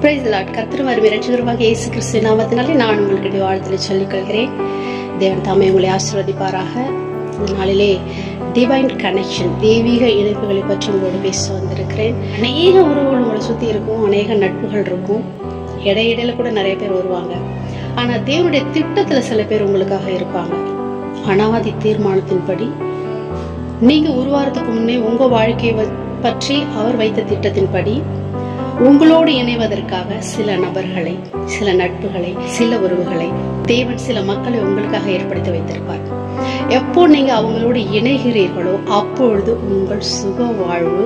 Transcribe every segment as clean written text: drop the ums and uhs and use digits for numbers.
Praise the Lord. கர்த்தரும் இரட்சகருமாக இயேசு கிறிஸ்துவின் நாமத்தினாலே நான் உங்களுக்கு வாழ்த்துல சொல்லிக் கொள்கிறேன். தேவன் தாமே உங்களை ஆசீர்வதிப்பாராக. இந்த நாளிலே டிவைன் கனெக்ஷன், தெய்வீக இணைப்புகளை பற்றி உங்களோடு பேச வந்திருக்கிறேன். அநேக உறவுகள் உங்களை சுற்றி இருக்கும், அநேக நட்புகள் இருக்கும், இடையிடையில கூட நிறைய பேர் வருவாங்க. ஆனா தேவனுடைய திட்டத்துல சில பேர் உங்களுக்காக இருப்பாங்க. அனாதி தீர்மானத்தின்படி நீங்க உருவாகிறதுக்கு முன்னே உங்க வாழ்க்கையை பற்றி அவர் வைத்த திட்டத்தின்படி உங்களோடு இணைவதற்காக சில நபர்களை, சில நட்புகளை, சில உறவுகளை தேவன் சில மக்களை உங்களுக்காக ஏற்படுத்தி வைத்திருப்பார். எப்போ நீங்க அவங்களோடு இணைகிறீர்களோ அப்பொழுது உங்கள் சுக வாழ்வு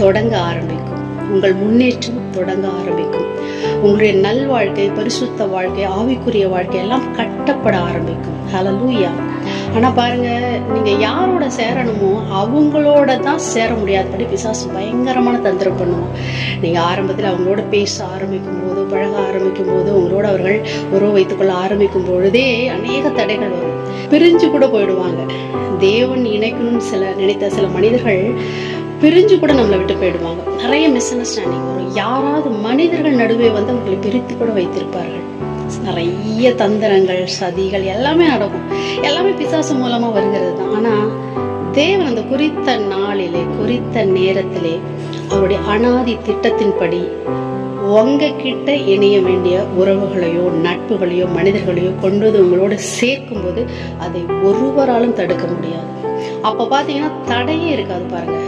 தொடங்க ஆரம்பிக்கும், உங்கள் முன்னேற்றம் தொடங்க ஆரம்பிக்கும், உங்களுடைய நல்வாழ்க்கை, பரிசுத்த வாழ்க்கை, ஆவிக்குரிய வாழ்க்கை எல்லாம் கட்டப்பட ஆரம்பிக்கும். ஹல்லேலூயா. ஆனா பாருங்க, நீங்க யாரோட சேரணுமோ அவங்களோட தான் சேர முடியாதபடி பிசாசு பயங்கரமான தந்திரம் பண்ணுவோம். நீங்க ஆரம்பத்தில் அவங்களோட பேச ஆரம்பிக்கும் போது, பழக ஆரம்பிக்கும் போது, உங்களோட அவர்கள் உறவு வைத்துக் கொள்ள ஆரம்பிக்கும் பொழுதே அநேக தடைகள் வரும். பிரிஞ்சு கூட போயிடுவாங்க. தேவன் இணைக்கணும்னு நினைத்த சில மனிதர்கள் பிரிஞ்சு கூட நம்மளை விட்டு போயிடுவாங்க. நிறைய மிஸ் அண்டர்ஸ்டாண்டிங் வரும். யாராவது மனிதர்கள் நடுவே வந்து அவங்களை பிரித்து கூட வைத்திருப்பார்கள். நிறைய தந்திரங்கள், சதிகள் எல்லாமே நடக்கும். எல்லாமே பிசாசு மூலமா வருகிறது தான். ஆனா தேவன் அந்த குறித்த நாளிலே, குறித்த நேரத்திலே அவருடைய அனாதி திட்டத்தின்படி உங்ககிட்ட இணைய வேண்டிய உறவுகளையோ, நட்புகளையோ, மனிதர்களையோ கொண்டு வந்து உங்களோட சேர்க்கும் போது அதை ஒருவராலும் தடுக்க முடியாது. அப்ப பாத்தீங்கன்னா தடையே இருக்காது. பாருங்க,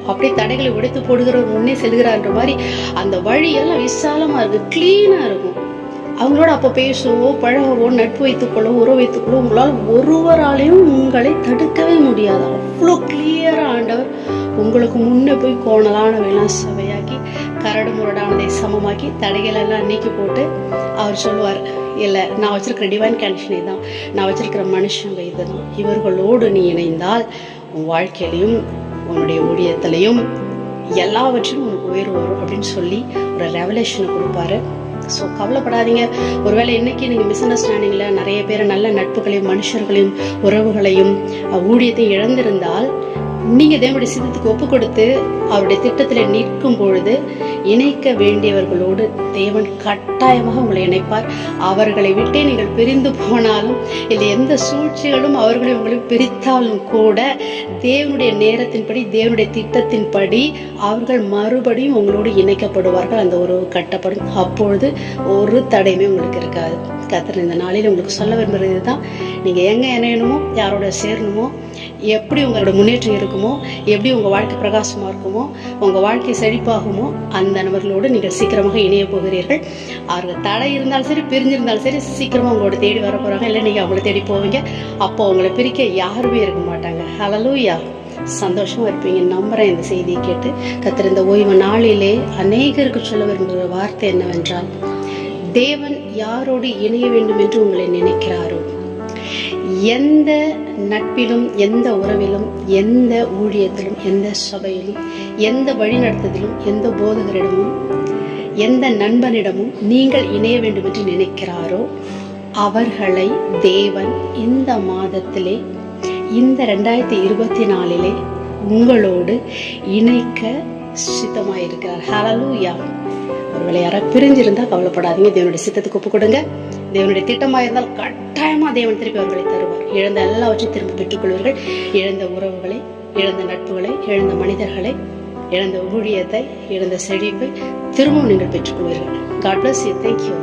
அப்படியே தடைகளை உடைத்து போடுகிறவர் முன்னே செல்கிறான்ற மாதிரி அந்த வழியெல்லாம் விசாலமா இருக்கு, கிளீனா இருக்கும். அவங்களோட அப்போ பேசவோ, பழகவோ, நட்பு வைத்துக்கொள்ளவோ, உறவு வைத்துக்கொள்ளவோ உங்களால் ஒருவராலையும் உங்களை தடுக்கவே முடியாது. அவ்வளோ கிளியரா ஆண்டவர் உங்களுக்கு முன்னே போய் கோணலானவையெல்லாம் சபையாக்கி, கரடு முரடானதை சமமாக்கி, தடைகளெல்லாம் நீக்கி போட்டு அவர் சொல்லுவார், இல்லை நான் வச்சிருக்கிற டிவைன் கனெக்ஷனை தான், நான் வச்சிருக்கிற மனுஷங்க இதுதான், இவர்களோடு நீ இணைந்தால் உன் வாழ்க்கையிலையும் உன்னுடைய ஊழியத்திலையும் எல்லாவற்றிலும் உனக்கு உயர்வு வரும் அப்படின்னு சொல்லி ஒரு ரெவலேஷனை கொடுப்பாரு. ஸோ கவலைப்படாதீங்க. ஒருவேளை இன்னைக்கு நீங்கள் மிஸ் அண்டர்ஸ்டாண்டிங்கில் நிறைய பேர் நல்ல நட்புகளையும், மனுஷர்களையும், உறவுகளையும், ஊழியத்தையும் இழந்திருந்தால் நீங்கள் தேவனுடைய சித்தத்துக்கு ஒப்பு கொடுத்து அவருடைய திட்டத்தில் நிற்கும் பொழுது இணைக்க வேண்டியவர்களோடு தேவன் கட்டாயமாக உங்களை இணைப்பார். அவர்களை விட்டே நீங்கள் பிரிந்து போனாலும், இல்லை எந்த சூழ்ச்சிகளும் அவர்களை உங்களை பிரித்தாலும் கூட தேவனுடைய நேரத்தின்படி, தேவனுடைய திட்டத்தின்படி அவர்கள் மறுபடியும் உங்களோடு இணைக்கப்படுவார்கள். அந்த உறவு கட்டப்படும். அப்பொழுது ஒரு தடையுமே உங்களுக்கு இருக்காது. கர்த்தர் இந்த நாளில் உங்களுக்கு சொல்ல விரும்புறது தான், நீங்கள் எங்கே இணையணுமோ, யாரோட சேரணுமோ, எப்படி உங்களோட முன்னேற்றம் இருக்குமோ, எப்படி உங்கள் வாழ்க்கை பிரகாசமாக இருக்குமோ, உங்கள் வாழ்க்கை செழிப்பாகுமோ, அந்த நபர்களோடு நீங்கள் சீக்கிரமாக இணைய போகிறீர்கள். அவர்கள் தடை இருந்தாலும் சரி, பிரிஞ்சிருந்தாலும் சரி, சீக்கிரமாக உங்களோட தேடி வர போகிறாங்க. இல்லை நீங்கள் அவங்கள தேடி போவீங்க. அப்போ உங்களை பிரிக்க யாருமே இருக்க மாட்டாங்க. ஹல்லேலூயா. சந்தோஷமா இருப்பீங்க நம்புறேன். இந்த செய்தியை கேட்டு கர்த்தர் இந்த ஓய்வு நாளிலே அநேகருக்கு சொல்ல விரும்புகிற வார்த்தை என்னவென்றால், தேவன் யாரோடு இணைய வேண்டும் என்று உங்களை நினைக்கிறாரோ, எந்த நட்பிலும், எந்த உறவிலும், எந்த ஊழியத்திலும், எந்த சபையிலும், எந்த வழிநடத்துதலும், எந்த போதகரிடமும், எந்த நண்பனிடமும் நீங்கள் இணைய வேண்டும் என்று நினைக்கிறாரோ அவர்களை தேவன் இந்த மாதத்திலே, இந்த 2024 உங்களோடு இணைக்க சித்தமாயிருக்கிறார். ஹல்லேலூயா. ஒருவேளை யாராவது பிரிஞ்சிருந்தா கவலைப்படாதீங்க. தேவனுடைய சித்தத்துக்கு ஒப்பு கொடுங்க. தேவனுடைய திட்டமாக இருந்தால் கட்டாயமா தேவன் திருப்பி அவர்களை தருவார். இழந்த எல்லாவற்றையும் திரும்ப பெற்றுக்கொள்வீர்கள். இழந்த உறவுகளை, இழந்த நட்புகளை, இழந்த மனிதர்களை, இழந்த ஊழியத்தை, இழந்த செழிப்பை திரும்பவும் நீங்கள் பெற்றுக்கொள்வீர்கள். God bless you. Thank you.